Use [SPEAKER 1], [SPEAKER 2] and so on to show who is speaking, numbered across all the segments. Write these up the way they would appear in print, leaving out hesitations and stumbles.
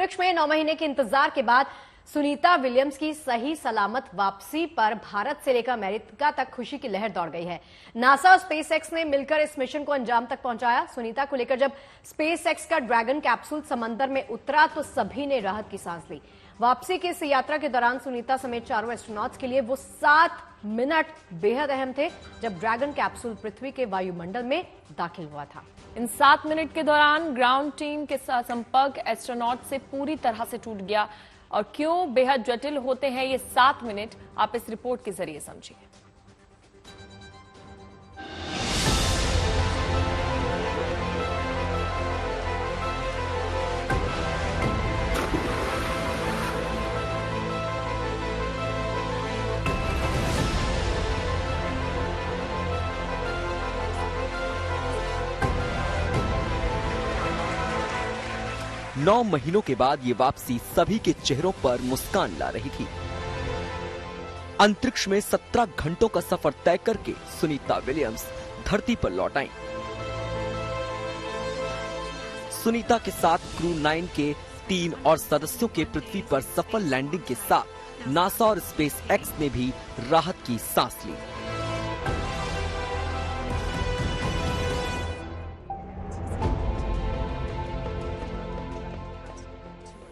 [SPEAKER 1] अंतरिक्ष में 9 महीने के इंतजार के बाद सुनीता विलियम्स की सही सलामत वापसी पर भारत से लेकर अमेरिका तक खुशी की लहर दौड़ गई है। नासा और स्पेसएक्स ने मिलकर इस मिशन को अंजाम तक पहुंचाया। सुनीता को लेकर जब स्पेसएक्स का ड्रैगन कैप्सूल समंदर में उतरा तो सभी ने राहत की सांस ली। वापसी की इस यात्रा के दौरान सुनीता समेत चारों एस्ट्रोनॉट्स के लिए वो 7 मिनट बेहद अहम थे, जब ड्रैगन कैप्सूल पृथ्वी के वायुमंडल में दाखिल हुआ था।
[SPEAKER 2] इन 7 मिनट के दौरान ग्राउंड टीम के साथ संपर्क एस्ट्रोनॉट से पूरी तरह से टूट गया। और क्यों बेहद जटिल होते हैं ये 7 मिनट, आप इस रिपोर्ट के जरिए समझिए।
[SPEAKER 3] 9 महीनों के बाद ये वापसी सभी के चेहरों पर मुस्कान ला रही थी। अंतरिक्ष में 17 घंटों का सफर तय करके सुनीता विलियम्स धरती पर लौट आईं। सुनीता के साथ क्रू 9 के 3 और सदस्यों के पृथ्वी पर सफल लैंडिंग के साथ नासा और स्पेस एक्स ने भी राहत की सांस ली।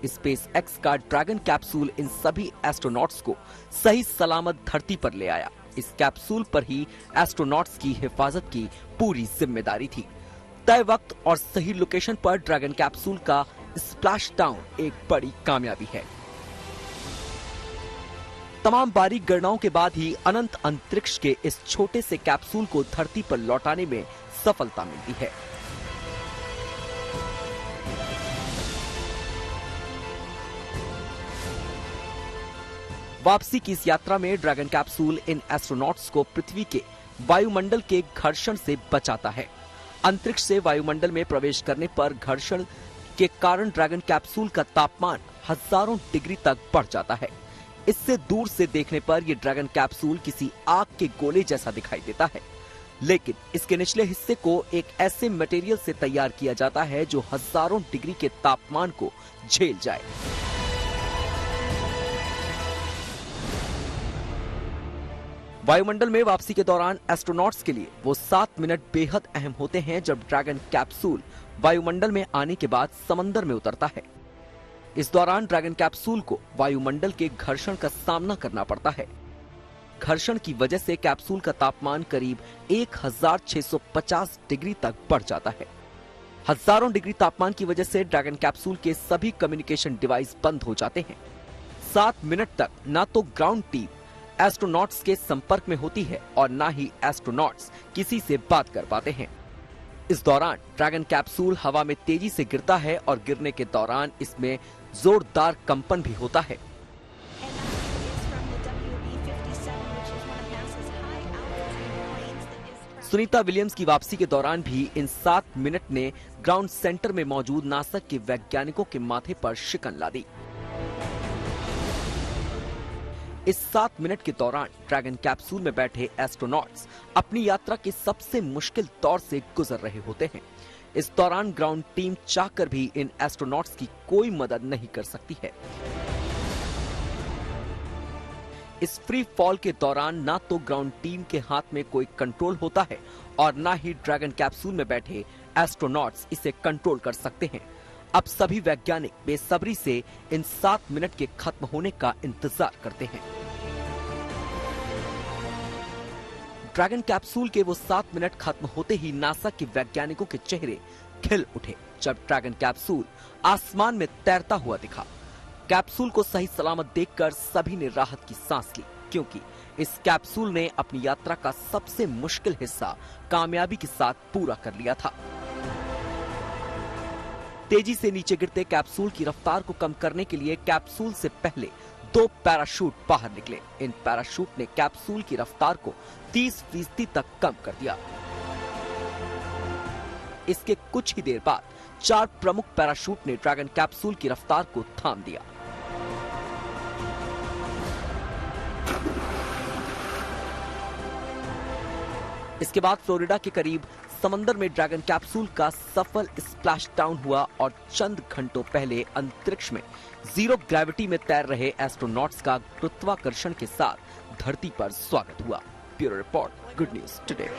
[SPEAKER 3] स्पेस एक्स का ड्रैगन कैप्सूल इन सभी एस्ट्रोनॉट्स को सही सलामत धरती पर ले आया। इस कैप्सूल पर ही एस्ट्रोनॉट्स की हिफाजत की पूरी जिम्मेदारी थी। तय वक्त और सही लोकेशन पर ड्रैगन कैप्सूल का स्प्लैश डाउन एक बड़ी कामयाबी है। तमाम बारीक गणनाओं के बाद ही अनंत अंतरिक्ष के इस छोटे से कैप्सूल को धरती पर लौटाने में सफलता मिलती है। वापसी की इस यात्रा में ड्रैगन कैप्सूल इन एस्ट्रोनॉट्स को पृथ्वी के वायुमंडल के घर्षण से बचाता है। अंतरिक्ष से वायुमंडल में प्रवेश करने पर घर्षण के कारण ड्रैगन कैप्सूल का तापमान हजारों डिग्री तक बढ़ जाता है। इससे दूर से देखने पर यह ड्रैगन कैप्सूल किसी आग के गोले जैसा दिखाई देता है, लेकिन इसके निचले हिस्से को एक ऐसे मटेरियल से तैयार किया जाता है जो हजारों डिग्री के तापमान को झेल जाए। वायुमंडल में वापसी के दौरान एस्ट्रोनॉट्स के लिए वो 7 मिनट बेहद अहम होते हैं, जब ड्रैगन कैप्सूल वायुमंडल में आने के बाद समंदर में उतरता है। इस दौरान ड्रैगन कैप्सूल को वायुमंडल के घर्षण का सामना करना पड़ता है। घर्षण की वजह से कैप्सूल का तापमान करीब 1650 डिग्री तक बढ़ जाता है। हजारों डिग्री तापमान की वजह से ड्रैगन कैप्सूल के सभी कम्युनिकेशन डिवाइस बंद हो जाते हैं। 7 मिनट तक ना तो ग्राउंड टीम एस्ट्रोनॉट्स के संपर्क में होती है और ना ही एस्ट्रोनॉट्स किसी से बात कर पाते हैं। इस दौरान ड्रैगन कैप्सूल हवा में तेजी से गिरता है और गिरने के दौरान इसमें जोरदार कंपन भी होता है। सुनीता विलियम्स की वापसी के दौरान भी इन 7 मिनट ने ग्राउंड सेंटर में मौजूद नासा के वैज्ञानिकों के माथे पर शिकन ला दी। इस 7 मिनट के दौरान ड्रैगन कैप्सूल में बैठे एस्ट्रोनॉट्स अपनी यात्रा के सबसे मुश्किल दौर से गुजर रहे होते हैं। इस दौरान ग्राउंड टीम चाहकर भी इन एस्ट्रोनॉट्स की कोई मदद नहीं कर सकती है। इस फ्री फॉल के दौरान ना तो ग्राउंड टीम के हाथ में कोई कंट्रोल होता है और ना ही ड्रैगन कैप्सूल में बैठे एस्ट्रोनॉट्स इसे कंट्रोल कर सकते हैं। अब सभी वैज्ञानिक बेसब्री से इन 7 मिनट के खत्म होने का इंतजार करते हैं। ड्रैगन कैप्सूल के वो 7 मिनट खत्म होते ही नासा के वैज्ञानिकों के चेहरे खिल उठे, जब ड्रैगन कैप्सूल आसमान में तैरता हुआ दिखा। कैप्सूल को सही सलामत देखकर सभी ने राहत की सांस ली, क्योंकि इस कैप्सूल ने अपनी यात्रा का सबसे मुश्किल हिस्सा कामयाबी के साथ पूरा कर लिया था। तेजी से नीचे गिरते कैप्सूल की रफ्तार को कम करने के लिए कैप्सूल से पहले 2 पैराशूट बाहर निकले। इन पैराशूट ने कैप्सूल की रफ्तार को 30% तक कम कर दिया। इसके कुछ ही देर बाद 4 प्रमुख पैराशूट ने ड्रैगन कैप्सूल की रफ्तार को थाम दिया। इसके बाद फ्लोरिडा के करीब समंदर में ड्रैगन कैप्सूल का सफल स्प्लैश डाउन हुआ और चंद घंटों पहले अंतरिक्ष में जीरो ग्रेविटी में तैर रहे एस्ट्रोनॉट्स का गुरुत्वाकर्षण के साथ धरती पर स्वागत हुआ। Bureau report, good news today.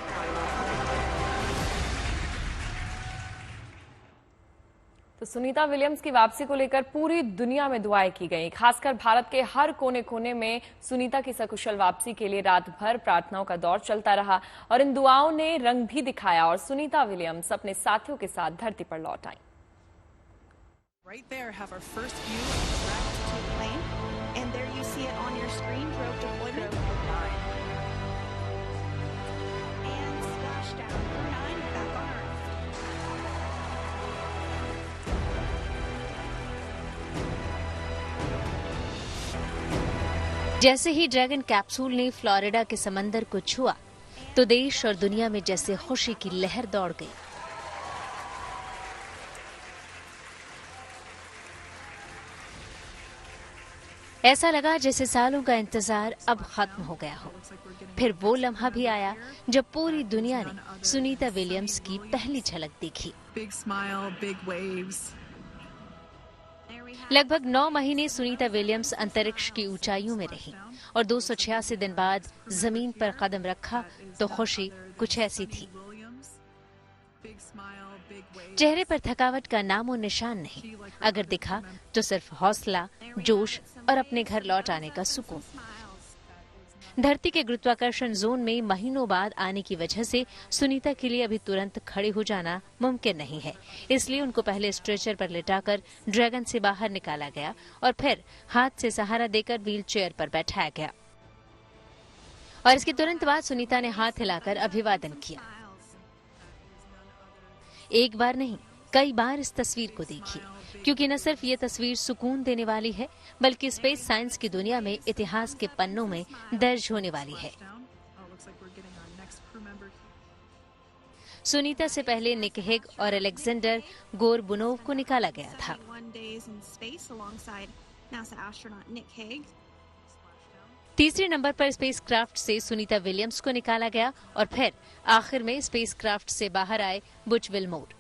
[SPEAKER 2] तो सुनीता विलियम्स की वापसी को लेकर पूरी दुनिया में दुआएं की गई। खासकर भारत के हर कोने कोने में सुनीता की सकुशल वापसी के लिए रात भर प्रार्थनाओं का दौर चलता रहा और इन दुआओं ने रंग भी दिखाया और सुनीता विलियम्स अपने साथियों के साथ धरती पर लौट आई।
[SPEAKER 4] Right there, have our first view of the Dragon plane, and there you see it on your screen. Drogue deployment for 9, and splashdown for 9 back on Earth.
[SPEAKER 5] जैसे ही ड्रैगन कैप्सूल ने फ्लोरिडा के समंदर को छुआ तो देश और दुनिया में जैसे खुशी की लहर दौड़ गई। ऐसा लगा जैसे सालों का इंतजार अब खत्म हो गया हो। फिर वो लम्हा भी आया जब पूरी दुनिया ने सुनीता विलियम्स की पहली झलक देखी।
[SPEAKER 4] Big smile, big waves.
[SPEAKER 5] लगभग 9 महीने सुनीता विलियम्स अंतरिक्ष की ऊंचाइयों में रही और 286 दिन बाद जमीन पर कदम रखा तो खुशी कुछ ऐसी थी। चेहरे पर थकावट का नामो निशान नहीं, अगर दिखा तो सिर्फ हौसला, जोश और अपने घर लौट आने का सुकून। धरती के गुरुत्वाकर्षण जोन में महीनों बाद आने की वजह से सुनीता के लिए अभी तुरंत खड़े हो जाना मुमकिन नहीं है, इसलिए उनको पहले स्ट्रेचर पर लिटाकर ड्रैगन से बाहर निकाला गया और फिर हाथ से सहारा देकर व्हील चेयर पर बैठाया गया और इसके तुरंत बाद सुनीता ने हाथ हिलाकर अभिवादन किया। एक बार नहीं, कई बार इस तस्वीर को देखिए, क्योंकि न सिर्फ ये तस्वीर सुकून देने वाली है बल्कि स्पेस साइंस की दुनिया में इतिहास के पन्नों में दर्ज होने वाली है। सुनीता से पहले निक हेग और अलेक्जेंडर गोरबुनोव को निकाला गया था। तीसरे नंबर पर स्पेसक्राफ्ट से सुनीता विलियम्स को निकाला गया और फिर आखिर में स्पेसक्राफ्ट से बाहर आए बुच विल्मोर।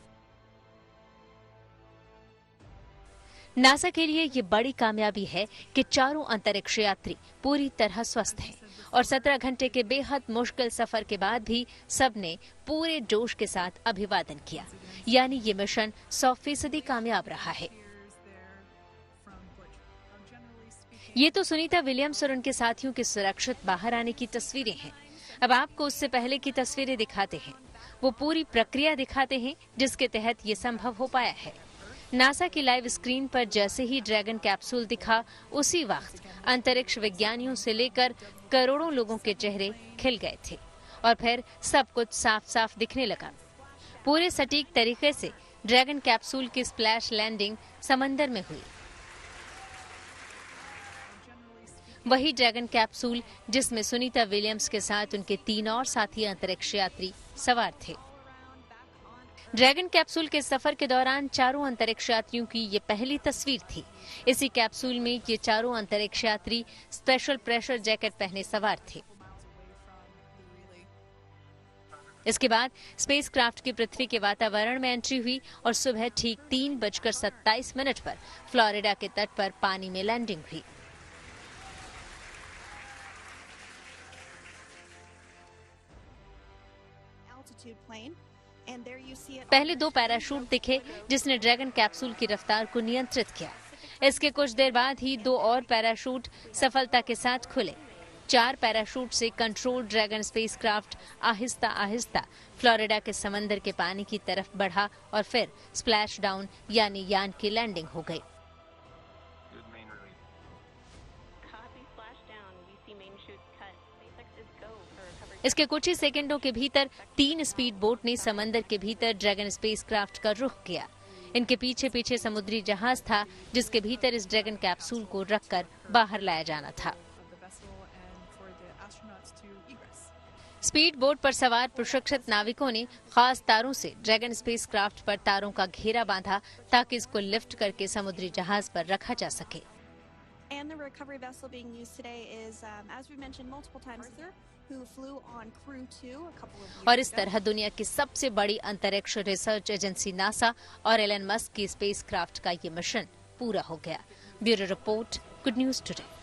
[SPEAKER 5] नासा के लिए ये बड़ी कामयाबी है कि चारों अंतरिक्ष यात्री पूरी तरह स्वस्थ हैं और 17 घंटे के बेहद मुश्किल सफर के बाद भी सबने पूरे जोश के साथ अभिवादन किया, यानी ये मिशन 100% कामयाब रहा है। ये तो सुनीता विलियम्स और उनके साथियों के सुरक्षित बाहर आने की तस्वीरें हैं। अब आपको उससे पहले की तस्वीरें दिखाते हैं, वो पूरी प्रक्रिया दिखाते हैं जिसके तहत ये संभव हो पाया है। नासा की लाइव स्क्रीन पर जैसे ही ड्रैगन कैप्सूल दिखा, उसी वक्त अंतरिक्ष विज्ञानियों से लेकर करोड़ों लोगों के चेहरे खिल गए थे और फिर सब कुछ साफ साफ दिखने लगा। पूरे सटीक तरीके से ड्रैगन कैप्सूल की स्प्लैश लैंडिंग समंदर में हुई। वही ड्रैगन कैप्सूल जिसमें सुनीता विलियम्स के साथ उनके 3 और साथी अंतरिक्ष यात्री सवार थे। ड्रैगन कैप्सूल के सफर के दौरान चारों अंतरिक्ष यात्रियों की ये पहली तस्वीर थी। इसी कैप्सूल में ये चारों अंतरिक्ष यात्री स्पेशल प्रेशर जैकेट पहने सवार थे। इसके बाद स्पेसक्राफ्ट की पृथ्वी के वातावरण में एंट्री हुई और सुबह ठीक 3:27 पर फ्लोरिडा के तट पर पानी में लैंडिंग हुई। पहले 2 पैराशूट दिखे जिसने ड्रैगन कैप्सूल की रफ्तार को नियंत्रित किया। इसके कुछ देर बाद ही 2 और पैराशूट सफलता के साथ खुले। 4 पैराशूट से control dragon spacecraft Aahista Aahista Florida के समंदर के पानी की तरफ बढ़ा और फिर स्प्लैश डाउन यानी यान की लैंडिंग हो गई। इसके कुछ ही सेकंडों के भीतर 3 स्पीड बोट ने समंदर के भीतर ड्रैगन स्पेसक्राफ्ट का रुख किया। इनके पीछे पीछे समुद्री जहाज था जिसके भीतर इस ड्रैगन कैप्सूल को रखकर बाहर लाया जाना था। स्पीड बोट पर सवार प्रशिक्षित नाविकों ने खास तारों से ड्रैगन स्पेसक्राफ्ट पर तारों का घेरा बांधा ताकि इसको लिफ्ट करके समुद्री जहाज पर रखा जा सके।
[SPEAKER 4] And the recovery vessel being used today is, as we mentioned multiple times, who flew on Crew 2 a couple of years
[SPEAKER 5] और इस
[SPEAKER 4] ago.
[SPEAKER 5] तरह दुनिया की सबसे बड़ी अंतरिक्ष रिसर्च एजेंसी नासा और एलन मस्क की स्पेसक्राफ्ट का ये मिशन पूरा हो गया। Bureau report, good news today.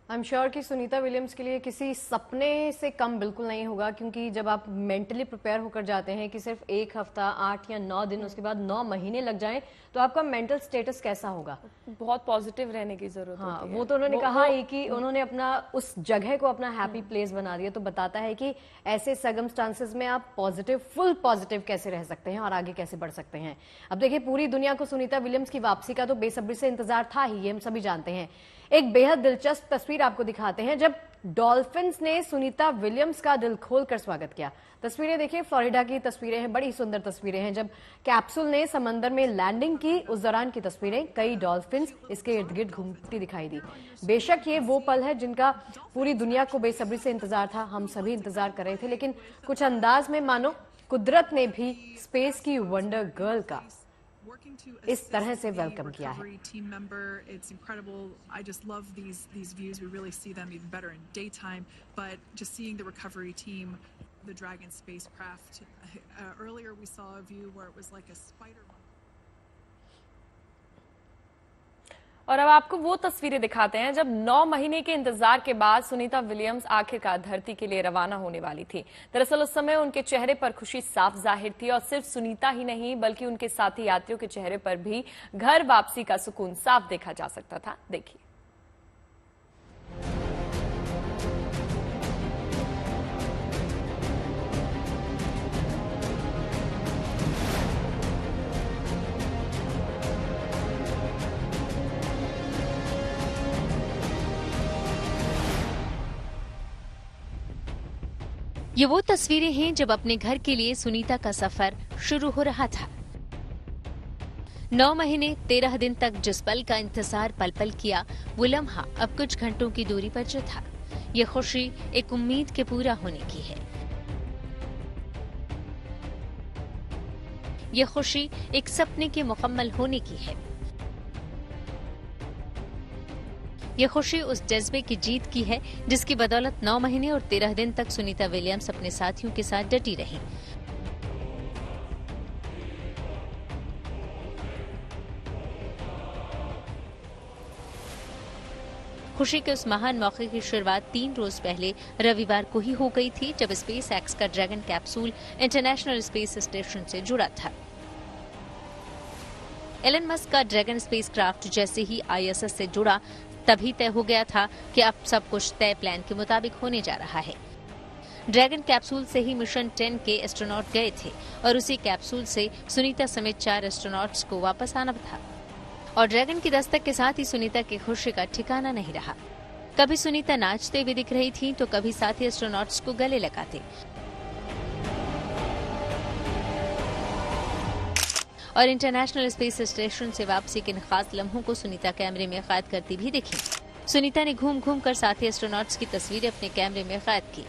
[SPEAKER 1] I am sure कि सुनीता विलियम्स के लिए किसी सपने से कम बिल्कुल नहीं होगा, क्योंकि जब आप मेंटली प्रिपेयर होकर जाते हैं कि सिर्फ 1 हफ्ता, 8 या 9 दिन, उसके बाद 9 महीने लग जाएं, तो आपका मेंटल स्टेटस कैसा होगा?
[SPEAKER 2] बहुत पॉजिटिव रहने की जरूरत होती है।
[SPEAKER 1] वो तो उन्होंने कहा ही कि उन्होंने अपना उस जगह को अपना हैप्पी प्लेस बना दिया, तो बताता है कि ऐसे सर्कमस्टांसेस में आप पॉजिटिव, फुल पॉजिटिव कैसे रह सकते हैं और आगे कैसे बढ़ सकते हैं। अब देखिए, पूरी दुनिया को सुनीता विलियम्स की वापसी का तो बेसब्री से इंतजार था ही, ये हम सभी जानते हैं। एक बेहद दिलचस्प तस्वीर आपको दिखाते हैं जब डॉल्फिन्स ने सुनीता विलियम्स का दिल खोलकर स्वागत किया। तस्वीरें देखिए, फ्लोरिडा की तस्वीरें हैं, बड़ी सुंदर तस्वीरें हैं। जब कैप्सूल ने समंदर में लैंडिंग की, उस दौरान की तस्वीरें, कई डॉल्फिन्स इसके इर्द गिर्द घूमती दिखाई दी। बेशक ये वो पल है जिनका पूरी दुनिया को बेसब्री से इंतजार था, हम सभी इंतजार कर रहे थे, लेकिन कुछ अंदाज में मानो कुदरत ने भी स्पेस की वंडर गर्ल का इस तरह से वेलकम किया है।
[SPEAKER 6] Team member, it's incredible. I just love these views. We really see them even better in daytime. But just seeing the recovery team, the Dragon spacecraft. Earlier we saw a view where it was like a spider monkey.
[SPEAKER 2] और अब आपको वो तस्वीरें दिखाते हैं जब 9 महीने के इंतजार के बाद सुनीता विलियम्स आखिरकार धरती के लिए रवाना होने वाली थी। दरअसल उस समय उनके चेहरे पर खुशी साफ जाहिर थी और सिर्फ सुनीता ही नहीं बल्कि उनके साथी यात्रियों के चेहरे पर भी घर वापसी का सुकून साफ देखा जा सकता था। देखिए।
[SPEAKER 5] ये वो तस्वीरें हैं जब अपने घर के लिए सुनीता का सफर शुरू हो रहा था। 9 महीने 13 दिन तक जिस पल का इंतजार पल पल किया, वो लम्हा अब कुछ घंटों की दूरी पर जो था, ये खुशी एक उम्मीद के पूरा होने की है। ये खुशी एक सपने के मुकम्मल होने की है। ये खुशी उस जज्बे की जीत की है जिसकी बदौलत 9 महीने और 13 दिन तक सुनीता विलियम्स अपने साथियों के साथ डटी रहीं। खुशी के उस महान मौके की शुरुआत 3 रोज पहले रविवार को ही हो गई थी, जब स्पेस एक्स का dragon capsule international space station से जुड़ा था। एलन मस्क का ड्रैगन स्पेसक्राफ्ट जैसे ही आईएसएस से जुड़ा, तभी तय हो गया था कि अब सब कुछ तय प्लान के मुताबिक होने जा रहा है। ड्रैगन कैप्सूल से ही मिशन 10 के एस्ट्रोनॉट गए थे और उसी कैप्सूल से सुनीता समेत 4 एस्ट्रोनॉट्स को वापस आना था। और ड्रैगन की दस्तक के साथ ही सुनीता की खुशी का ठिकाना नहीं रहा। कभी सुनीता नाचते हुए दिख रही थी तो कभी साथी एस्ट्रोनॉट्स को गले लगाते और इंटरनेशनल स्पेस स्टेशन से वापसी के इन खास लम्हों को सुनीता कैमरे में कैद करती भी दिखी। सुनीता ने घूम घूम कर साथी एस्ट्रोनॉट्स की तस्वीरें अपने कैमरे में कैद की।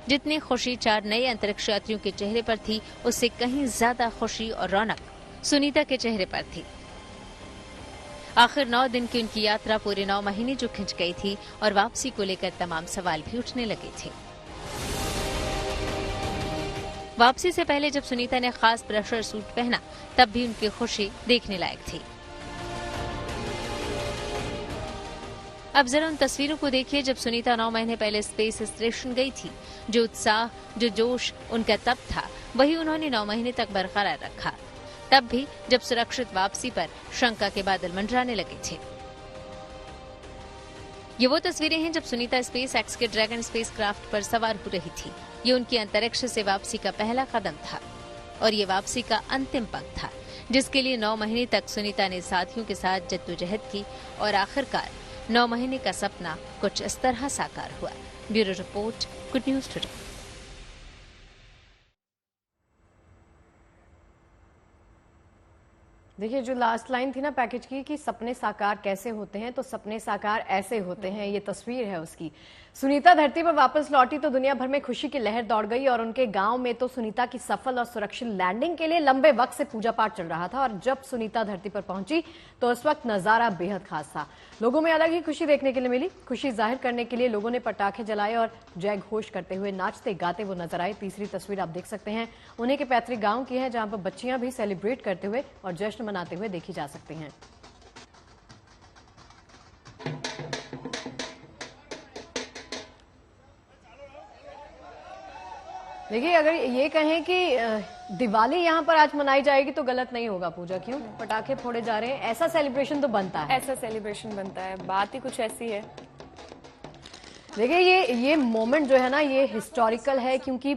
[SPEAKER 5] जितनी खुशी 4 नए अंतरिक्ष यात्रियों के चेहरे पर थी, उससे कहीं ज्यादा खुशी और रौनक सुनीता के चेहरे पर थी। आखिर 9 दिन की उनकी यात्रा पूरे 9 महीने जो खिंच गई थी और वापसी को लेकर तमाम सवाल भी उठने लगे थे। वापसी से पहले जब सुनीता ने खास प्रेशर सूट पहना, तब भी उनकी खुशी देखने लायक थी। अब जरा उन तस्वीरों को देखिए जब सुनीता 9 महीने पहले स्पेस स्टेशन गई थी। जो उत्साह, जो जोश उनका तब था, वही उन्होंने 9 महीने तक बरकरार रखा, तब भी जब सुरक्षित वापसी पर शंका के बादल मंडराने लगे थे। ये वो तस्वीरें हैं जब सुनीता स्पेस एक्स के ड्रैगन स्पेसक्राफ्ट पर सवार हो रही थी। ये उनकी अंतरिक्ष से वापसी का पहला कदम था और ये वापसी का अंतिम पंख था, जिसके लिए 9 महीने तक सुनीता ने साथियों के साथ जद्दोजहद की और आखिरकार 9 महीने का सपना कुछ इस तरह साकार हुआ। Bureau report, good news today.
[SPEAKER 1] देखिए, जो लास्ट लाइन थी ना पैकेज की कि सपने साकार कैसे होते हैं, तो सपने साकार ऐसे होते हैं, ये तस्वीर है उसकी। सुनीता धरती पर वापस लौटी तो दुनिया भर में खुशी की लहर दौड़ गई और उनके गांव में तो सुनीता की सफल और सुरक्षित लैंडिंग के लिए लंबे वक्त से पूजा पाठ चल रहा था। और जब सुनीता धरती पर पहुंची तो उस वक्त नजारा बेहद खास था। लोगों में अलग ही खुशी देखने के लिए मिली। खुशी जाहिर करने के लिए लोगों ने पटाखे जलाए और जय घोष करते हुए नाचते गाते वो नजर आए। तीसरी तस्वीर आप देख सकते हैं, उन्हीं के पैतृक गांव की है, जहां पर बच्चियां भी सेलिब्रेट करते हुए और जश्न मनाते हुए देखी जा सकती हैं। देखिए, अगर ये कहें कि दिवाली यहाँ पर आज मनाई जाएगी तो गलत नहीं होगा पूजा। क्यों? पटाखे फोड़े जा रहे हैं, ऐसा सेलिब्रेशन तो बनता है।
[SPEAKER 2] ऐसा सेलिब्रेशन बनता है, बात ही कुछ ऐसी है।
[SPEAKER 1] देखिए, ये मोमेंट जो है ना, ये हिस्टोरिकल है, क्योंकि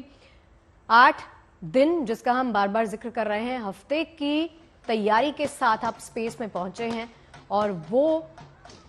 [SPEAKER 1] 8 दिन जिसका हम बार बार जिक्र कर रहे हैं, हफ्ते की तैयारी के साथ आप स्पेस में पहुंचे हैं और वो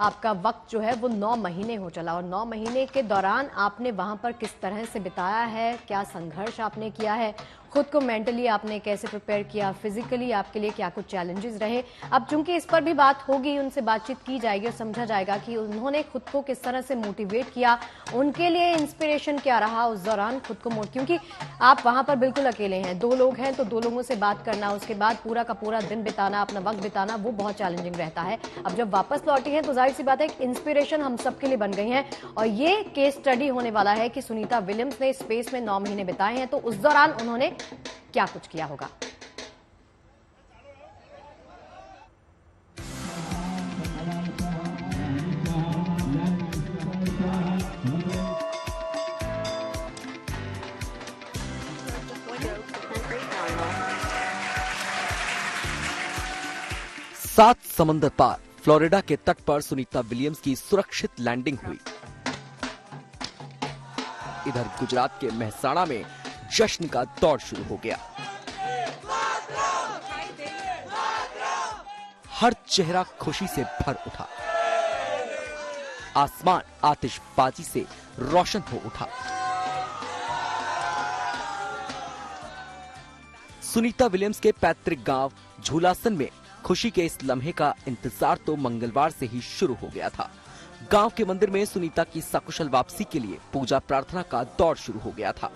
[SPEAKER 1] आपका वक्त जो है वो 9 महीने हो चला। और 9 महीने के दौरान आपने वहां पर किस तरह से बिताया है, क्या संघर्ष आपने किया है, खुद को मेंटली आपने कैसे प्रिपेयर किया, फिजिकली आपके लिए क्या कुछ चैलेंजेस रहे। अब चूंकि इस पर भी बात होगी, उनसे बातचीत की जाएगी और समझा जाएगा कि उन्होंने खुद को किस तरह से मोटिवेट किया, उनके लिए इंस्पिरेशन क्या रहा उस दौरान खुद को क्योंकि आप वहां पर बिल्कुल अकेले हैं, 2 लोग हैं तो 2 लोगों से बात करना, उसके बाद पूरा का पूरा दिन बिताना, अपना वक्त बिताना, वो बहुत चैलेंजिंग रहता है। अब जब वापस लौटी हैं तो जाहिर सी बात है एक इंस्पिरेशन हम सबके लिए बन गई हैं। और ये केस स्टडी होने वाला है कि सुनीता विलियम्स ने स्पेस में 9 महीने बिताए हैं, तो उस दौरान उन्होंने क्या कुछ किया होगा।
[SPEAKER 3] सात समंदर पार फ्लोरिडा के तट पर सुनीता विलियम्स की सुरक्षित लैंडिंग हुई। इधर गुजरात के मेहसाणा में जश्न का दौर शुरू हो गया। हर चेहरा खुशी से भर उठा, आसमान आतिशबाजी से रोशन हो उठा। सुनीता विलियम्स के पैतृक गांव झूलासन में खुशी के इस लम्हे का इंतजार तो मंगलवार से ही शुरू हो गया था। गांव के मंदिर में सुनीता की सकुशल वापसी के लिए पूजा प्रार्थना का दौर शुरू हो गया था।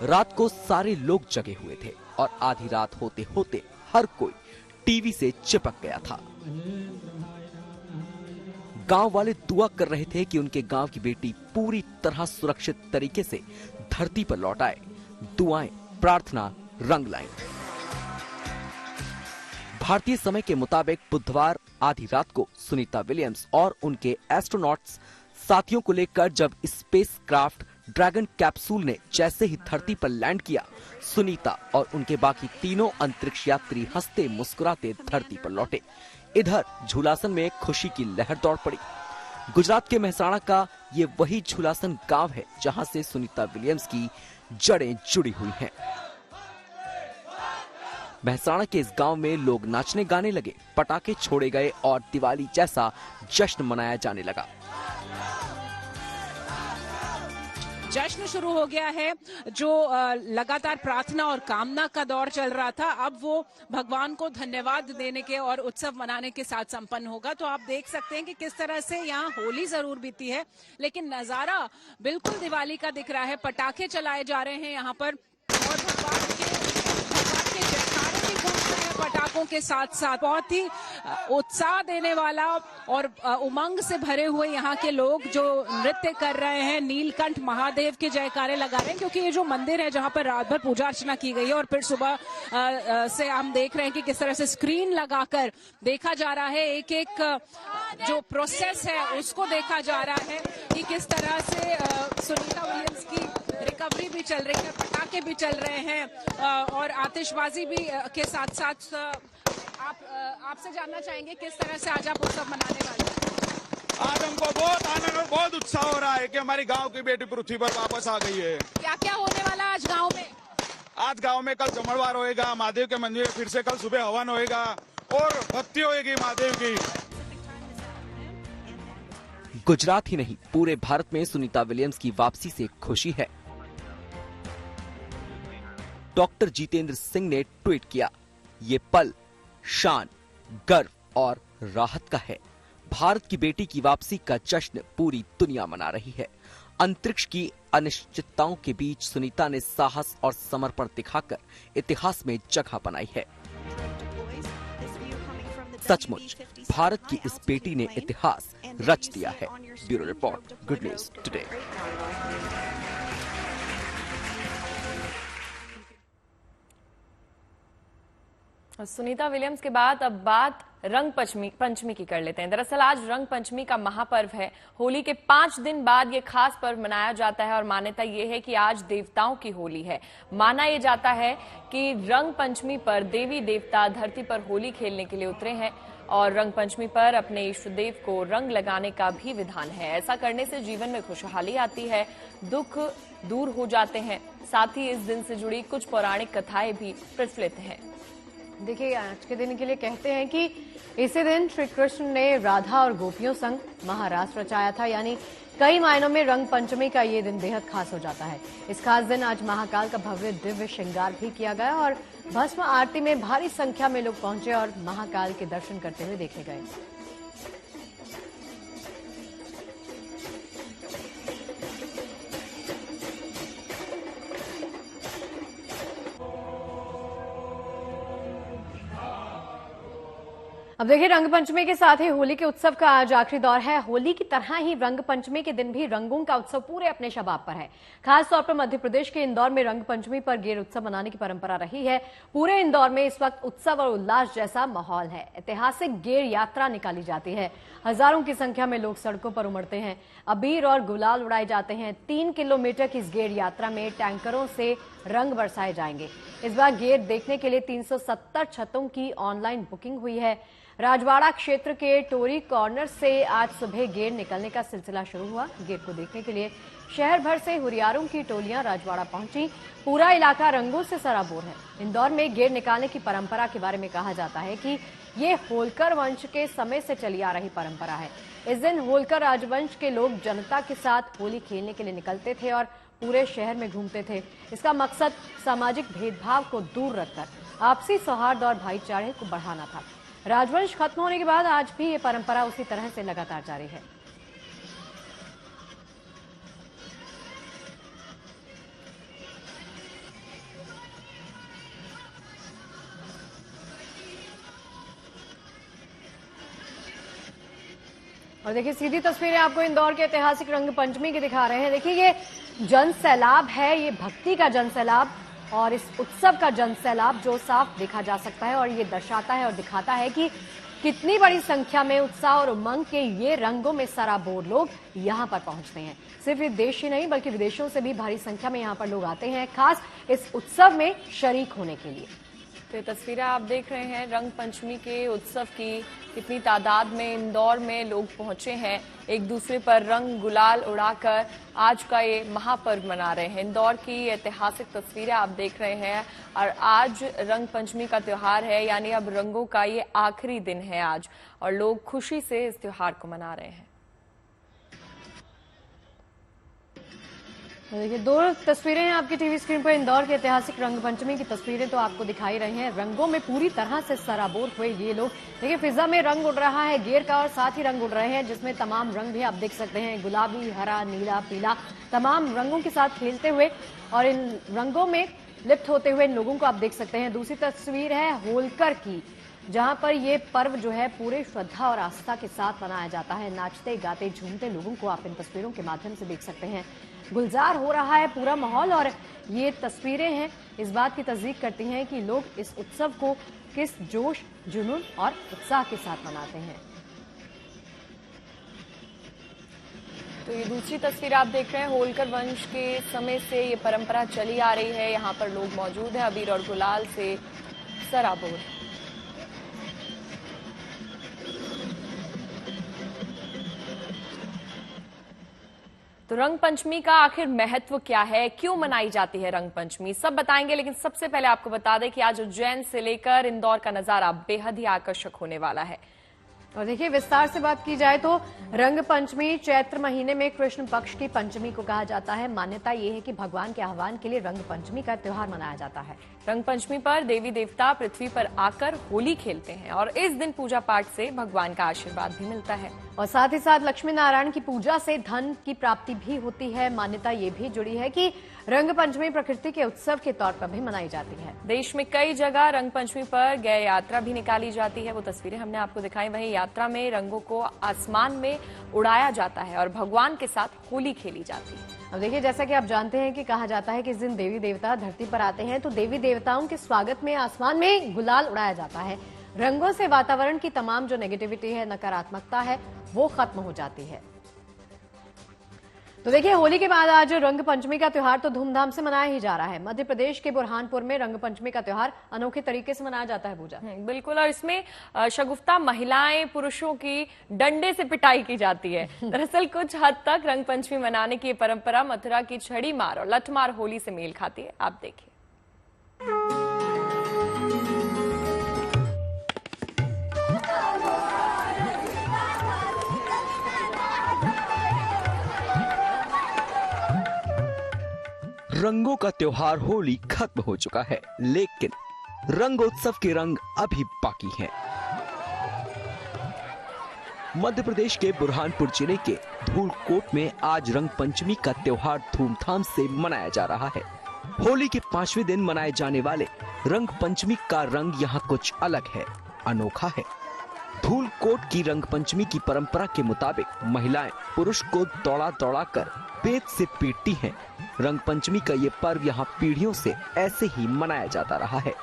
[SPEAKER 3] रात को सारे लोग जगे हुए थे और आधी रात होते होते हर कोई टीवी से चिपक गया था। गांव वाले दुआ कर रहे थे कि उनके गांव की बेटी पूरी तरह सुरक्षित तरीके से धरती पर लौट आए। दुआएं, प्रार्थना रंग लाएं। भारतीय समय के मुताबिक बुधवार आधी रात को सुनीता विलियम्स और उनके एस्ट्रोनॉट्स साथियों को लेकर जब स्पेसक्राफ्ट ड्रैगन कैप्सूल ने जैसे ही धरती पर लैंड किया, सुनीता और उनके बाकी तीनों अंतरिक्ष यात्री हंसते मुस्कुराते धरती पर लौटे। इधर झूलासन में खुशी की लहर दौड़ पड़ी। गुजरात के मेहसाणा का ये वही झूलासन गांव है जहां से सुनीता विलियम्स की जड़ें जुड़ी हुई हैं। मेहसाणा के इस गांव में लोग नाचने गाने लगे, पटाखे छोड़े गए और दिवाली जैसा जश्न मनाया जाने लगा।
[SPEAKER 7] जश्न शुरू हो गया है। जो लगातार प्रार्थना और कामना का दौर चल रहा था, अब वो भगवान को धन्यवाद देने के और उत्सव मनाने के साथ संपन्न होगा। तो आप देख सकते हैं कि किस तरह से यहाँ होली जरूर बीती है, लेकिन नजारा बिल्कुल दिवाली का दिख रहा है। पटाखे चलाए जा रहे हैं यहाँ पर और भगवान के जयकारे भी गूंज रहे हैं पटाखों के साथ साथ। बहुत ही उत्साह देने वाला और उमंग से भरे हुए यहाँ के लोग जो नृत्य कर रहे हैं, नीलकंठ महादेव के जयकारे लगा रहे हैं, क्योंकि ये जो मंदिर है जहाँ पर रात भर पूजा अर्चना की गई है और फिर सुबह से हम देख रहे हैं कि किस तरह से स्क्रीन लगाकर देखा जा रहा है, एक एक जो प्रोसेस है उसको देखा जा रहा है कि किस तरह से सुनीता विलियम्स की रिकवरी भी चल रही है, पटाखे भी चल रहे हैं और आतिशबाजी भी के साथ साथ। आपसे जानना चाहेंगे किस तरह से आज आप उत्सव मनाने वाले हैं?
[SPEAKER 8] आज हमको बहुत आनंद और बहुत उत्साह हो रहा है कि हमारी गांव की बेटी पृथ्वी पर वापस आ गई है।
[SPEAKER 7] क्या क्या होने वाला आज गांव में?
[SPEAKER 8] आज गांव में कल जमणवार होएगा, महादेव के मंदिर में फिर से कल सुबह हवन होएगा और भक्ति होएगी महादेव की।
[SPEAKER 3] गुजरात ही नहीं, पूरे भारत में सुनीता विलियम्स की वापसी से खुशी है। डॉक्टर जितेंद्र सिंह ने ट्वीट किया, ये पल शान, गर्व और राहत का है। भारत की बेटी की वापसी का जश्न पूरी दुनिया मना रही है। अंतरिक्ष की अनिश्चितताओं के बीच सुनीता ने साहस और समर्पण दिखाकर इतिहास में जगह बनाई है। सचमुच भारत की इस बेटी ने इतिहास रच दिया है। Bureau report, good news today.
[SPEAKER 2] Sunita Williams के बाद अब बात रंग पंचमी की कर लेते हैं। दरअसल आज रंग पंचमी का महापर्व है। होली के 5 दिन बाद ये खास पर्व मनाया जाता है और मान्यता ये है कि आज देवताओं की होली है। माना यह जाता है कि रंग पंचमी पर देवी देवता धरती पर होली खेलने के लिए उतरे हैं और रंग पंचमी पर अपने इष्ट देव को रंग लगाने का भी विधान है। ऐसा करने से जीवन में खुशहाली आती है, दुख दूर हो जाते हैं। साथ ही इस दिन से जुड़ी कुछ पौराणिक कथाएं भी प्रचलित हैं।
[SPEAKER 1] देखिए, आज के दिन के लिए कहते हैं कि इसी दिन श्री कृष्ण ने राधा और गोपियों संग महारास रचाया था। यानी कई मायनों में रंग पंचमी का ये दिन बेहद खास हो जाता है। इस खास दिन आज महाकाल का भव्य दिव्य श्रृंगार भी किया गया और भस्म आरती में भारी संख्या में लोग पहुंचे और महाकाल के दर्शन करते हुए देखे गए। अब देखिए, रंग पंचमी के साथ ही होली के उत्सव का आज आखिरी दौर है। होली की तरह ही रंग पंचमी के दिन भी रंगों का उत्सव पूरे अपने शबाब पर है। खास तौर पर मध्य प्रदेश के इंदौर में रंग पंचमी पर गेर उत्सव मनाने की परंपरा रही है। पूरे इंदौर में इस वक्त उत्सव और उल्लास जैसा माहौल है। ऐतिहासिक गेर यात्रा निकाली जाती है। हजारों की संख्या में लोग सड़कों पर उमड़ते हैं, अबीर और गुलाल उड़ाए जाते हैं। 3 किलोमीटर की इस गेर यात्रा में टैंकरों से रंग बरसाए जाएंगे। इस बार गेर देखने के लिए 370 छतों की ऑनलाइन बुकिंग हुई है। राजवाड़ा क्षेत्र के टोरी कॉर्नर से आज सुबह गेर निकलने का सिलसिला शुरू हुआ। गेर को देखने के लिए शहर भर से हुरियारों की टोलियां राजवाड़ा पहुंची। पूरा इलाका रंगों से सराबोर है। इंदौर में गेर निकालने की परंपरा के बारे में कहा जाता है कि ये होलकर वंश के समय से चली आ रही परंपरा है। इस दिन होलकर राजवंश के लोग जनता के साथ होली खेलने के लिए निकलते थे और पूरे शहर में घूमते थे। इसका मकसद सामाजिक भेदभाव को दूर रखकर आपसी सौहार्द और भाईचारे को बढ़ाना था। राजवंश खत्म होने के बाद आज भी ये परंपरा उसी तरह से लगातार जारी है। और देखिए, सीधी तस्वीरें आपको इंदौर के ऐतिहासिक रंग पंचमी की दिखा रहे हैं। देखिए, ये जन सैलाब है, ये भक्ति का जन सैलाब और इस उत्सव का जन सैलाब जो साफ देखा जा सकता है और ये दर्शाता है और दिखाता है कि कितनी बड़ी संख्या में उत्साह और उमंग के ये रंगों में सराबोर लोग यहाँ पर पहुंचते हैं। सिर्फ ये देश ही नहीं बल्कि विदेशों से भी भारी संख्या में यहाँ पर लोग आते हैं, खास इस उत्सव में शरीक होने के लिए।
[SPEAKER 2] तो ये तस्वीरें आप देख रहे हैं रंग पंचमी के उत्सव की। कितनी तादाद में इंदौर में लोग पहुंचे हैं, एक दूसरे पर रंग गुलाल उड़ाकर आज का ये महापर्व मना रहे हैं। इंदौर की ऐतिहासिक तस्वीरें आप देख रहे हैं और आज रंग पंचमी का त्योहार है, यानी अब रंगों का ये आखिरी दिन है आज और लोग खुशी से इस त्योहार को मना रहे हैं।
[SPEAKER 1] देखिए, 2 तस्वीरें हैं आपकी टीवी स्क्रीन पर। इंदौर के ऐतिहासिक रंग पंचमी की तस्वीरें तो आपको दिखाई रही हैं। रंगों में पूरी तरह से सराबोर हुए ये लोग। देखिए, फिजा में रंग उड़ रहा है गेर का और साथ ही रंग उड़ रहे हैं जिसमें तमाम रंग भी आप देख सकते हैं, गुलाबी, हरा, नीला, पीला, तमाम रंगों के साथ खेलते हुए और इन रंगों में लिप्त होते हुए इन लोगों को आप देख सकते हैं। दूसरी तस्वीर है होलकर की, जहां पर ये पर्व जो है पूरे श्रद्धा और आस्था के साथ मनाया जाता है। नाचते गाते झूमते लोगों को आप इन तस्वीरों के माध्यम से देख सकते हैं। गुलजार हो रहा है पूरा माहौल और ये तस्वीरें हैं इस बात की तस्दीक करती हैं कि लोग इस उत्सव को किस जोश, जुनून और उत्साह के साथ मनाते हैं।
[SPEAKER 2] तो ये दूसरी तस्वीर आप देख रहे हैं, होलकर वंश के समय से ये परंपरा चली आ रही है। यहाँ पर लोग मौजूद हैं, अबीर और गुलाल से सराबोर। तो रंग पंचमी का आखिर महत्व क्या है, क्यों मनाई जाती है रंग पंचमी, सब बताएंगे। लेकिन सबसे पहले आपको बता दें कि आज उज्जैन से लेकर इंदौर का नजारा बेहद ही आकर्षक होने वाला है।
[SPEAKER 1] और देखिए, विस्तार से बात की जाए तो रंग पंचमी चैत्र महीने में कृष्ण पक्ष की पंचमी को कहा जाता है। मान्यता ये है कि भगवान के आह्वान के लिए रंग पंचमी का त्योहार मनाया जाता है।
[SPEAKER 2] रंग पंचमी पर देवी देवता पृथ्वी पर आकर होली खेलते हैं और इस दिन पूजा पाठ से भगवान का आशीर्वाद भी मिलता है।
[SPEAKER 1] और साथ ही साथ लक्ष्मी नारायण की पूजा से धन की प्राप्ति भी होती है। मान्यता ये भी जुड़ी है कि रंग पंचमी प्रकृति के उत्सव के तौर पर भी मनाई जाती है।
[SPEAKER 2] देश में कई जगह रंग पंचमी पर गय यात्रा भी निकाली जाती है। वो तस्वीरें हमने आपको दिखाई। वहीं यात्रा में रंगों को आसमान में उड़ाया जाता है और भगवान के साथ होली खेली जाती है।
[SPEAKER 1] अब देखिए, जैसा कि आप जानते हैं कि कहा जाता है कि इस दिन देवी देवता धरती पर आते हैं, तो देवी देवताओं के स्वागत में आसमान में गुलाल उड़ाया जाता है। रंगों से वातावरण की तमाम जो नेगेटिविटी है, नकारात्मकता है, वो खत्म हो जाती है। तो देखिए, होली के बाद आज रंग पंचमी का त्योहार तो धूमधाम से मनाया ही जा रहा है। मध्य प्रदेश के बुरहानपुर में रंग पंचमी का त्योहार अनोखे तरीके से मनाया जाता है। पूजा
[SPEAKER 2] बिल्कुल, और इसमें शगुफ्ता महिलाएं पुरुषों की डंडे से पिटाई की जाती है। दरअसल कुछ हद तक रंग पंचमी मनाने की ये परंपरा मथुरा की छड़ी मार और लठमार होली से मेल खाती है। आप देखिए।
[SPEAKER 3] रंगों का त्योहार होली खत्म हो चुका है, लेकिन रंगोत्सव के रंग अभी बाकी हैं। मध्य प्रदेश के बुरहानपुर जिले के धूलकोट में आज रंग पंचमी का त्योहार धूमधाम से मनाया जा रहा है। होली के 5वें दिन मनाए जाने वाले रंग पंचमी का रंग यहाँ कुछ अलग है, अनोखा है। धूलकोट की रंग पंचमी की परंपरा के मुताबिक महिलाएं पुरुष को दौड़ा दौड़ा कर पेट से पीटती हैं। रंग पंचमी का ये पर्व यहाँ पीढ़ियों से ऐसे ही मनाया जाता रहा है।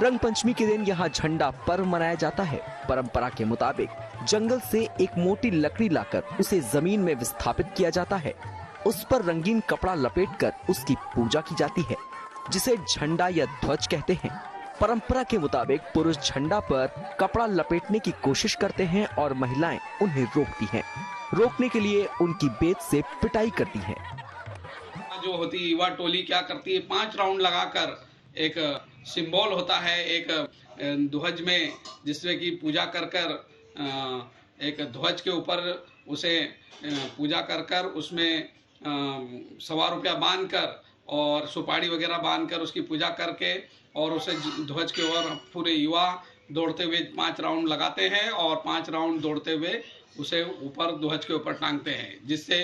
[SPEAKER 3] रंग पंचमी के दिन यहाँ झंडा पर्व मनाया जाता है। परंपरा के मुताबिक जंगल से एक मोटी लकड़ी लाकर उसे जमीन में विस्थापित किया जाता है। उस पर रंगीन कपड़ा लपेटकर उसकी पूजा की जाती है, जिसे झंडा या ध्वज कहते हैं। परंपरा के मुताबिक पुरुष झंडा पर कपड़ा लपेटने की कोशिश करते हैं और महिलाएं उन्हें रोकती हैं। रोकने के लिए उनकी बेत से पिटाई करती हैं।
[SPEAKER 9] जो होती है युवा टोली क्या करती है, 5 राउंड लगाकर एक सिंबल होता है एक ध्वज में, जिसमें कि पूजा कर कर एक ध्वज के ऊपर उसे पूजा कर कर उसमें 100 रुपया बांध कर और सुपारी वगैरह बांध कर उसकी पूजा करके और उसे ध्वज के ऊपर पूरे युवा दौड़ते हुए 5 राउंड लगाते हैं और 5 राउंड दौड़ते हुए उसे ऊपर ध्वज के ऊपर टांगते हैं, जिससे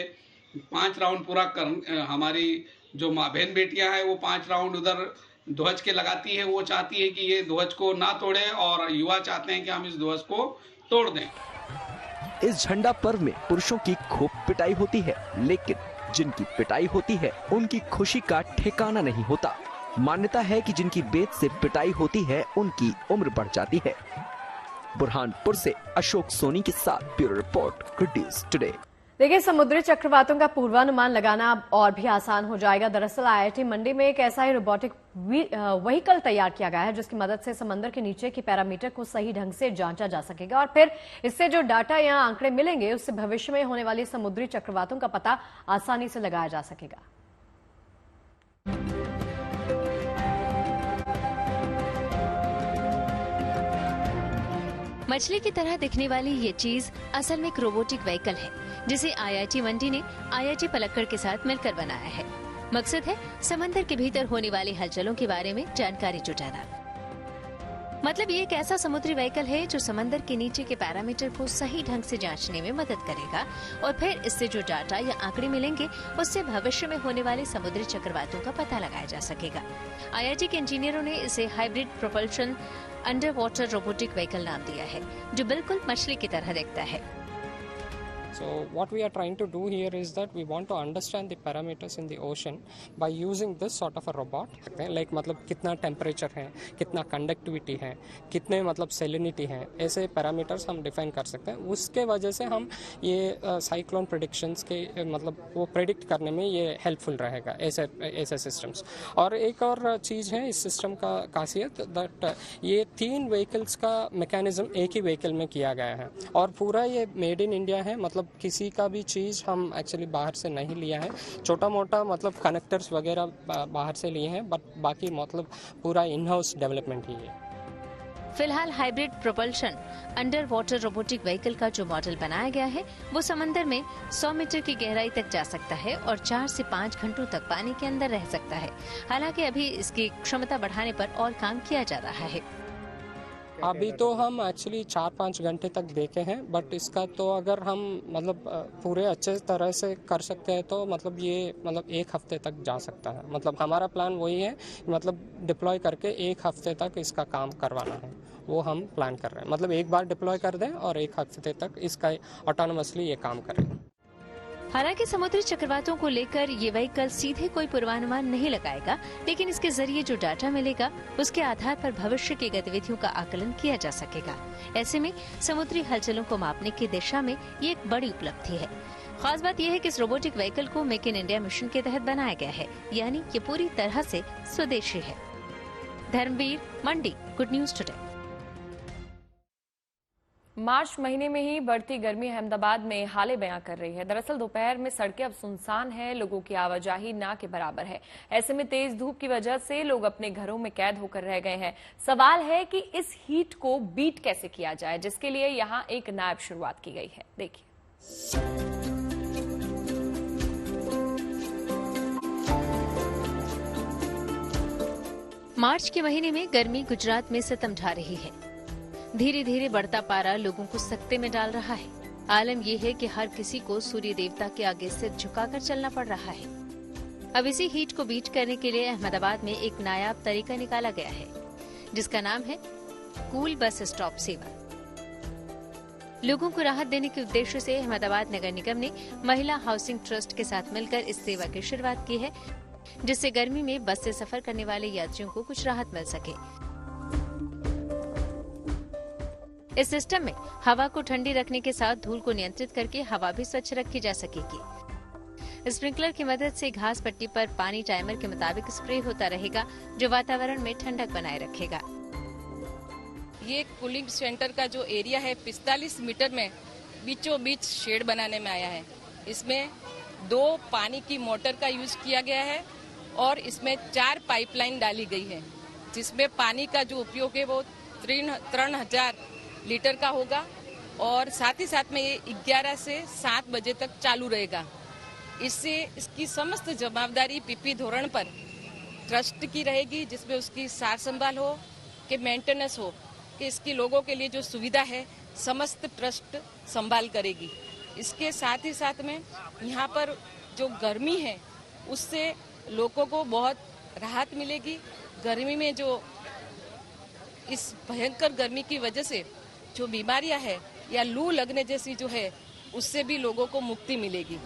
[SPEAKER 9] 5 राउंड पूरा कर हमारी जो माँ बहन बेटियां हैं वो 5 राउंड उधर ध्वज के लगाती है। वो चाहती है कि ये ध्वज को ना तोड़े और युवा चाहते हैं कि हम इस ध्वज को तोड़ दें।
[SPEAKER 3] इस झंडा पर्व में पुरुषों की खूब पिटाई होती है, लेकिन जिनकी पिटाई होती है उनकी खुशी का ठिकाना नहीं होता। मान्यता है कि जिनकी बेत से पिटाई होती है उनकी उम्र बढ़ जाती है। बुरहानपुर से अशोक सोनी के साथ bureau report, good news today.
[SPEAKER 1] देखिए, समुद्री चक्रवातों का पूर्वानुमान लगाना अब और भी आसान हो जाएगा। दरअसल IIT मंडी में एक ऐसा ही रोबोटिक व्हीकल तैयार किया गया है, जिसकी मदद से समंदर के नीचे के पैरामीटर को सही ढंग से जांचा जा सकेगा और फिर इससे जो डाटा या आंकड़े मिलेंगे उससे भविष्य में होने वाली समुद्री चक्रवातों का पता आसानी से लगाया जा सकेगा।
[SPEAKER 5] मछली की तरह दिखने वाली ये चीज असल में एक रोबोटिक व्हीकल है, जिसे IIT मंडी ने IIT पलक्कड़ के साथ मिलकर बनाया है। मकसद है समंदर के भीतर होने वाली हलचलों के बारे में जानकारी जुटाना। मतलब ये एक ऐसा समुद्री व्हीकल है जो समंदर के नीचे के पैरामीटर को सही ढंग से जांचने में मदद करेगा और फिर इससे जो डाटा या आंकड़े मिलेंगे उससे भविष्य में होने वाले समुद्री चक्रवातों का पता लगाया जा सकेगा। IIT के इंजीनियरों ने इसे hybrid propulsion under water robotic vehicle नाम दिया है, जो बिल्कुल मछली की तरह दिखता है।
[SPEAKER 10] So what we are trying to do here is that we want to understand the parameters in the ocean by using this sort of a robot. Like मतलब कितना टेम्परेचर है, कितना कंडक्टिविटी है, कितने मतलब सेलिनिटी है, ऐसे पैरामीटर्स हम डिफाइन कर सकते हैं। उसके वजह से हम ये साइक्लोन प्रेडिक्शंस के मतलब वो प्रेडिक्ट करने में ये हेल्पफुल रहेगा ऐसे सिस्टम्स। और एक और चीज़ है इस सिस्टम का खासियत दैट ये 3 व्हीकल्स का मैकेनिज्म एक ही व्हीकल में किया गया है और पूरा ये मेड इन इंडिया है। मतलब किसी का भी चीज़ हम एक्चुअली बाहर से नहीं लिया है, छोटा मोटा मतलब कनेक्टर्स वगैरह बाहर से लिए हैं, बट बाकी मतलब पूरा इन हाउस डेवलपमेंट ही है।
[SPEAKER 5] फिलहाल hybrid propulsion under water robotic vehicle का जो मॉडल बनाया गया है वो समंदर में 100 मीटर की गहराई तक जा सकता है और 4 से 5 घंटों तक पानी के अंदर रह सकता है। हालांकि अभी इसकी क्षमता बढ़ाने पर और काम किया जा रहा है।
[SPEAKER 10] अभी तो हम एक्चुअली 4-5 घंटे तक देखे हैं, बट इसका तो अगर हम मतलब पूरे अच्छे तरह से कर सकते हैं तो मतलब ये मतलब 1 हफ्ते तक जा सकता है। मतलब हमारा प्लान वही है, मतलब डिप्लॉय करके 1 हफ्ते तक इसका काम करवाना है, वो हम प्लान कर रहे हैं। मतलब एक बार डिप्लॉय कर दें और 1 हफ्ते तक इसका ऑटोनोमसली ये काम करें।
[SPEAKER 5] हालांकि समुद्री चक्रवातों को लेकर ये व्हीकल सीधे कोई पूर्वानुमान नहीं लगाएगा, लेकिन इसके जरिए जो डाटा मिलेगा उसके आधार पर भविष्य की गतिविधियों का आकलन किया जा सकेगा। ऐसे में समुद्री हलचलों को मापने की दिशा में ये एक बड़ी उपलब्धि है। खास बात यह है कि इस रोबोटिक व्हीकल को मेक इन इंडिया मिशन के तहत बनाया गया है, यानी ये पूरी तरह से स्वदेशी है। धर्मवीर, मंडी, गुड न्यूज टुडे।
[SPEAKER 2] मार्च महीने में ही बढ़ती गर्मी अहमदाबाद में हाले बयां कर रही है। दरअसल दोपहर में सड़कें अब सुनसान है, लोगों की आवाजाही ना के बराबर है। ऐसे में तेज धूप की वजह से लोग अपने घरों में कैद होकर रह गए हैं। सवाल है कि इस हीट को बीट कैसे किया जाए, जिसके लिए यहां एक नायाब शुरुआत की गई है। देखिए।
[SPEAKER 5] मार्च के महीने में गर्मी गुजरात में सितम ढा रही है। धीरे धीरे बढ़ता पारा लोगों को सकते में डाल रहा है। आलम यह है कि हर किसी को सूर्य देवता के आगे सिर झुकाकर चलना पड़ रहा है। अब इसी हीट को बीट करने के लिए अहमदाबाद में एक नायाब तरीका निकाला गया है, जिसका नाम है कूल बस स्टॉप सेवा। लोगों को राहत देने के उद्देश्य से अहमदाबाद नगर निगम ने महिला हाउसिंग ट्रस्ट के साथ मिलकर इस सेवा की शुरुआत की है, जिससे गर्मी में बस से सफर करने वाले यात्रियों को कुछ राहत मिल सके। इस सिस्टम में हवा को ठंडी रखने के साथ धूल को नियंत्रित करके हवा भी स्वच्छ रखी जा सकेगी। स्प्रिंकलर की मदद से घास पट्टी पर पानी टाइमर के मुताबिक स्प्रे होता रहेगा, जो वातावरण में ठंडक बनाए रखेगा।
[SPEAKER 11] ये कूलिंग सेंटर का जो एरिया है 45 मीटर में बीचों बीच शेड बनाने में आया है। इसमें 2 पानी की मोटर का यूज किया गया है और इसमें 4 पाइपलाइन डाली गई है, जिसमें पानी का जो उपयोग है वो 3000 लीटर का होगा और साथ ही साथ में ये 11 से 7 बजे तक चालू रहेगा। इससे इसकी समस्त जवाबदारी पीपी धोरण पर ट्रस्ट की रहेगी, जिसमें उसकी सार संभाल हो, कि मेंटेनेंस हो, कि इसकी लोगों के लिए जो सुविधा है समस्त ट्रस्ट संभाल करेगी। इसके साथ ही साथ में यहाँ पर जो गर्मी है उससे लोगों को बहुत राहत मिलेगी। गर्मी में जो इस भयंकर गर्मी की वजह से जो बीमारियां है या लू लगने जैसी जो है उससे भी लोगों को मुक्ति मिलेगी।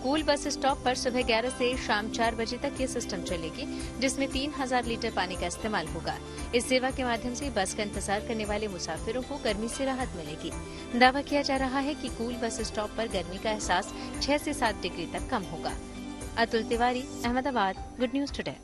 [SPEAKER 5] कूल बस स्टॉप पर सुबह 11 से शाम 4 बजे तक ये सिस्टम चलेगी, जिसमें 3000 लीटर पानी का इस्तेमाल होगा। इस सेवा के माध्यम से बस का इंतजार करने वाले मुसाफिरों को गर्मी से राहत मिलेगी। दावा किया जा रहा है कि कूल बस स्टॉप पर गर्मी का एहसास 6 से 7 डिग्री तक कम होगा। Atul Tiwari, Ahmedabad, good news today.